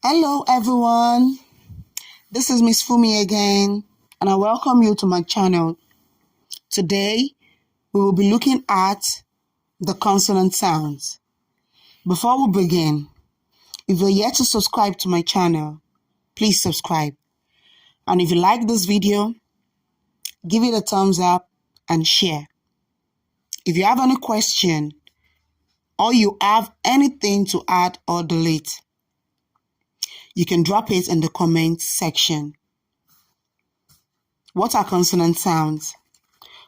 Hello everyone, this is Miss Fumi again, and I welcome you to my channel. Today, we will be looking at the consonant sounds. Before we begin, if you're yet to subscribe to my channel, please subscribe. And if you like this video, give it a thumbs up and share. If you have any question or you have anything to add or delete, you can drop it in the comment section. What are consonant sounds?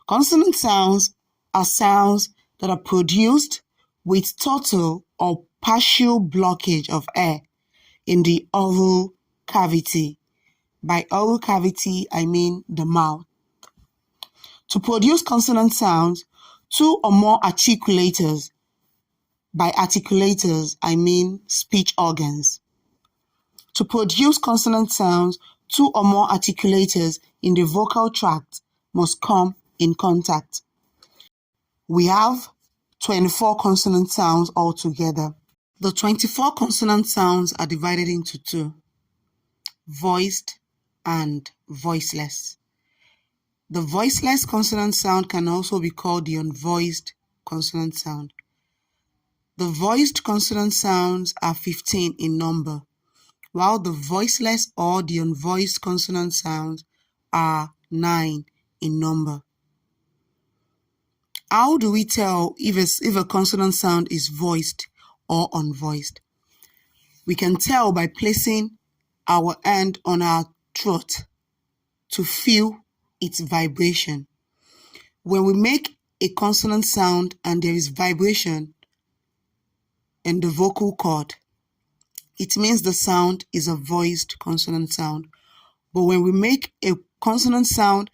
Consonant sounds are sounds that are produced with total or partial blockage of air in the oral cavity. By oral cavity, I mean the mouth. To produce consonant sounds, two or more articulators. By articulators, I mean speech organs. To produce consonant sounds, two or more articulators in the vocal tract must come in contact. We have 24 consonant sounds altogether. The 24 consonant sounds are divided into two, voiced and voiceless. The voiceless consonant sound can also be called the unvoiced consonant sound. The voiced consonant sounds are 15 in number, while the voiceless or the unvoiced consonant sounds are 9 in number. How do we tell if a consonant sound is voiced or unvoiced? We can tell by placing our hand on our throat to feel its vibration. When we make a consonant sound and there is vibration in the vocal cord, it means the sound is a voiced consonant sound. But when we make a consonant sound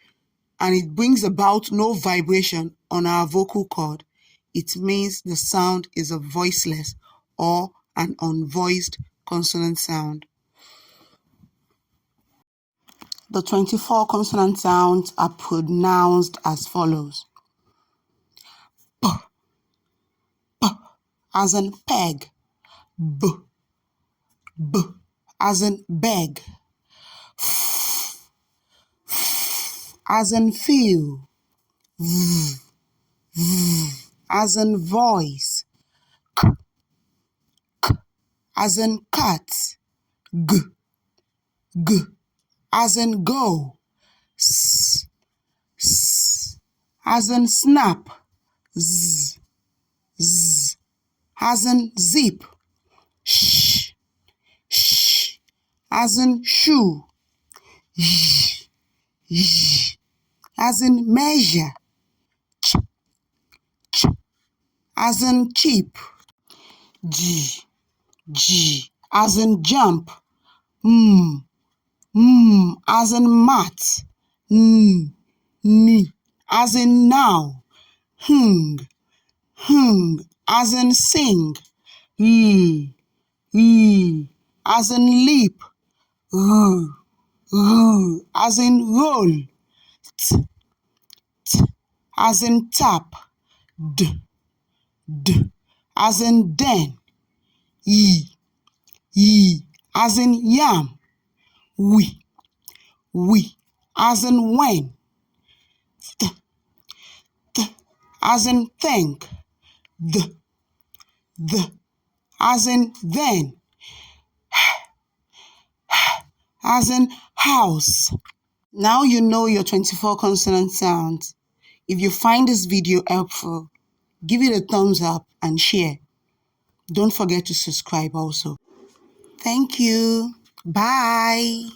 and it brings about no vibration on our vocal cord, it means the sound is a voiceless or an unvoiced consonant sound. The 24 consonant sounds are pronounced as follows. P, p, as in peg. B, b, as in beg. F, f, as in feel. V, v, as in voice. K, k, as in cat. G, g, as in go. S, s, as in snap. Z, z, as in zip. Sh, sh, as in shoe. Y, y, as in measure. Ch, ch, as in cheap. G, g, as in jump. M, as in mat. N, as in now. Hung, as in sing. L, as in leap. R, as in roll. T, as in tap. D, as in den. E, as in yam. We, as in when. Th, as in think. The, as in then. As in house. Now you know your 24 consonant sounds. If you find this video helpful, give it a thumbs up and share. Don't forget to subscribe also. Thank you. Bye.